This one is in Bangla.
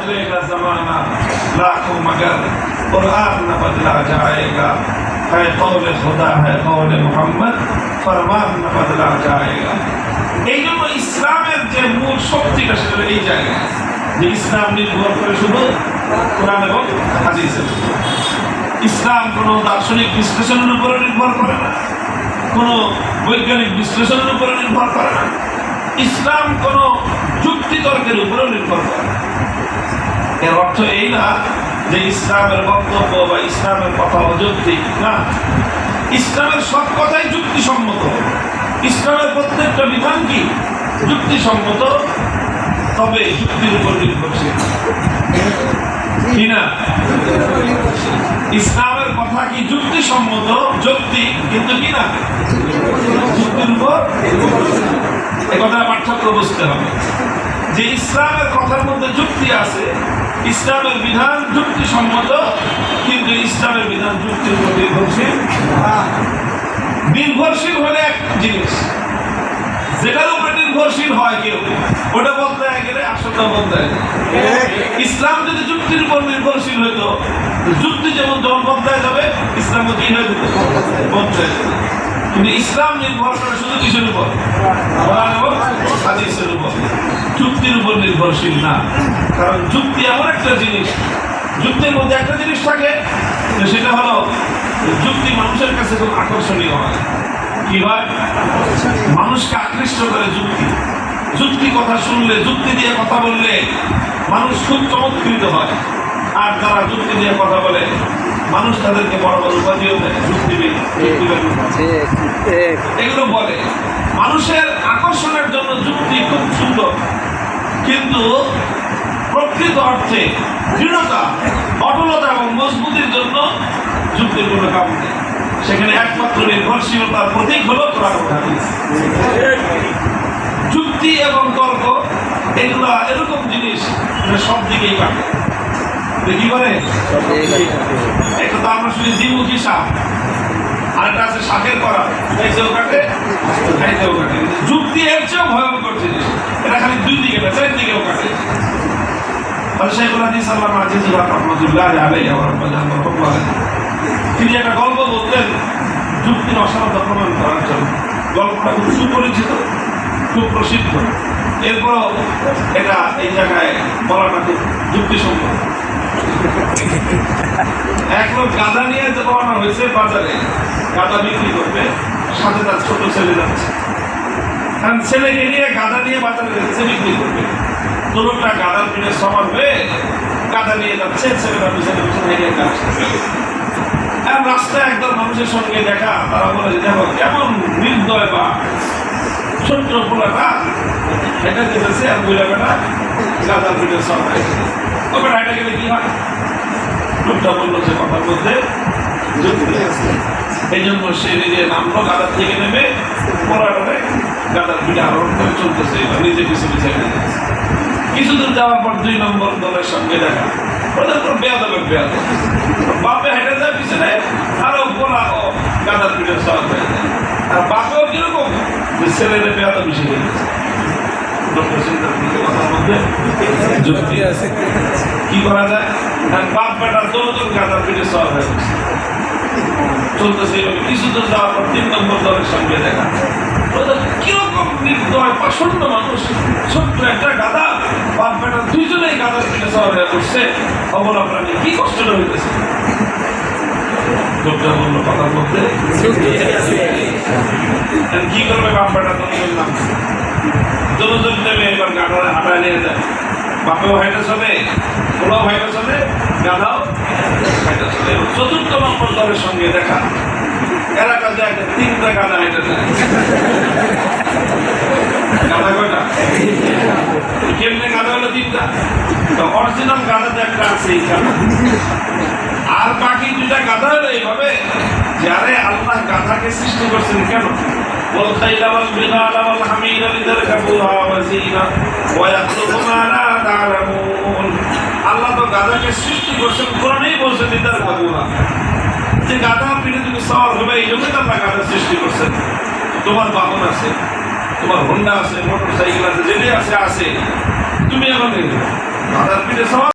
बदलेगा जमाना लाखों मगर कुरान न बदला जाएगा है कौल खुदा है कौल मोहम्मद फरमान न बदला जाएगा। এই জন্য ইসলামের যে মূল শক্তিটা সেটা এই জায়গায় যে ইসলাম নির্ভর করে শুধু কোরআন এবং হাদিসের। ইসলাম কোনো দার্শনিক বিশ্লেষণের উপরে নির্ভর করে না, কোনো বৈজ্ঞানিক বিশ্লেষণের উপরে নির্ভর করে না, ইসলাম কোনো যুক্তি তর্কের উপরেও নির্ভর করে না। এর অর্থ এই না যে ইসলামের বক্তব্য বা ইসলামের কথা অযৌক্তিক না, ইসলামের সব কথাই যুক্তিসম্মত। ইসলামের প্রত্যেকটা বিধান কি যুক্তিসম্মত, তবে যুক্তির উপর নির্ভরশীল কি না? ইসলামের কথা কি যুক্তিসম্মত, যৌক্তিক, কিন্তু কি না যুক্তির উপর। এ কথাটা পার্থক্য বুঝতে হবে যে ইসলামের কথার মধ্যে যুক্তি আছে, ইসলামের বিধান যুক্তিসম্মত, কিন্তু ইসলামের বিধান যুক্তির উপর নির্ভরশীল। নির্ভরশীল হলে এক জিনিস, যেটার উপরে নির্ভরশীল হয় কেউ ওটা বলতে গেলে আসলটা বলতে হয়। ইসলাম যদি যুক্তির উপর নির্ভরশীল হইতো, যুক্তি যেমন যখন বদলায় যাবে ইসলামও কি হয়ে যেত বদলায় যাবে। কিন্তু ইসলাম নির্ভর করে শুধু কিসের উপর? কোরআন এবং হাদিসের উপর, যুক্তির উপর নির্ভরশীল না। কারণ যুক্তি এমন একটা জিনিস, যুক্তির মধ্যে একটা জিনিস থাকে সেটা হলো যুক্তি মানুষের কাছে খুব আকর্ষণীয় হয়। কি হয়? মানুষকে আকৃষ্ট করে যুক্তি। যুক্তি কথা শুনলে, যুক্তি দিয়ে কথা বললে মানুষ খুব চমৎকৃত হয়। আর যারা যুক্তি দিয়ে কথা বলে মানুষ তাদেরকে বড় বড় উপাধিও দেয়, যুক্তিবিদ, এগুলো বলে। মানুষের আকর্ষণের জন্য যুক্তি খুব সুন্দর, কিন্তু প্রকৃত অর্থে দৃঢ়তা, অটলতা এবং মজবুতির জন্য যুক্তির কোনো কাম নেই। সেখানে একমাত্র নির্ভরশীলতার প্রতীক হলো কোরআন এবং হাদিস। যুক্তি এবং তর্ক এগুলা এরকম জিনিস সব দিকেই কাটে। কি করে? একটা তো আমরা শুনি দ্বিমুখী সাপ, আরেকটা আছে শাকের করা, খাইতেও কাটে খাইতেও কাটে। যুক্তি এর চেয়েও ভয়ঙ্কর জিনিস, এটা খালি দুই দিকে না, চারিদিকেও কাটে। তিনি একটা গল্প বলতেন যুক্তির অসারতা প্রমাণ করার জন্য। গল্পটা খুব সুপরিচিত, খুব প্রসিদ্ধ, এরপরও এটা এই জায়গায় বলাটা খুব যুক্তিসম্মত। এক লোক গাঁদা নিয়ে রওনা হয়েছে বাজারে, গাঁদা বিক্রি করবে, সাথে তার ছোট ছেলে যাচ্ছে। কারণ ছেলেকে নিয়ে গাঁদা নিয়ে বাজারে যাচ্ছে বিক্রি করবে। তো লোকটা গাঁদার পিঠে সমান হয়ে গাঁদা নিয়ে যাচ্ছে, ছেলেটা পিছনে পিছনে হেঁটে আসছে। আর রাস্তায় একদম মানুষের সঙ্গে দেখা, তারা বলে যে দেখো কেমন নির্দয় বা ছোট্ট পোলাটা হেঁটে যেতেছে, আর বুঝা বেটা গাঁদার পিঠে সব ওকে হেঁটে গেলে কি হয়? লোকটা বললো যে কথার মধ্যে যুক্তি আছে। এই জন্য সে নিজে নামলো, গাদার থেকে নেমে পোলাটারে গাদার পিঠে আরোহণ করে চলতেছে, নিজে পিছু পিছিয়ে কিছুদূর যাওয়ার পর 2 নম্বর দলের সঙ্গে দেখা, ওদের পর বেয়াদবের বেয়াদব বাপে হেঁটে যায় পিছনে, আরো পোলা ও গাদার পিঠে সব হয়ে যায়। আর বাপেও কিরকম ছেলের বেয়াদব বেশি হয়ে গেছে। কথার মধ্যে যুক্তি আছে, কি করা যায়? বাপ বেটার দোনোজন গাদার পিঠে সব হয়ে গেছে, চলতেছে। কিছুদূর যাওয়ার পর 3 নম্বর দলের সঙ্গে দেখা, কিরকম নির্দয় প্রচন্ড মানুষ, ছোট্ট একটা গাদা, বাপ বেটা দুইজনেই গাদার পিঠে সওয়ার হয়ে করছে। অবলা প্রাণী কি কষ্টটা হইতেছে। লোকটা বললো কথার মধ্যে কি করবে? বাপ বেটা দুজন নাম দুজন নেমে এবার গাধারে হাঁটায় নিয়ে যায়। বাপেও হাইটা চলে, ওরাও হাইটা চলে, গাধাও হাইটা চলে। 4র্থ নম্বর দলের সঙ্গে দেখা, এলাকা যায় 3টা গাধা হাইটা যায়। গাধা কয়টা? কেমনে গাধা হলো 3টা? অরিজিনাল গাধাতে একটা আছে এইখানে, আর বাকি 2টা গাধা হলো এইভাবে। যারে আল্লাহ গাধাকে সৃষ্টি করছেন কেন? والخيل والبغال والحمير لتركبوها وزينة ويخلق ما لا تعلمون। আল্লাহ তো গাধাকে সৃষ্টি করছেন, কোরআনেই বলছেন লিতারকাবুহা, যে গাধা পিঠে তুমি সওয়ার হবে, এই জন্য আল্লাহ গাধা সৃষ্টি করছেন। তোমার বাহন আছে, তোমার হোন্ডা আছে, মোটর সাইকেল আছে, যেটা আছে আছে, তুমি এখন গাধার পিঠে সওয়ার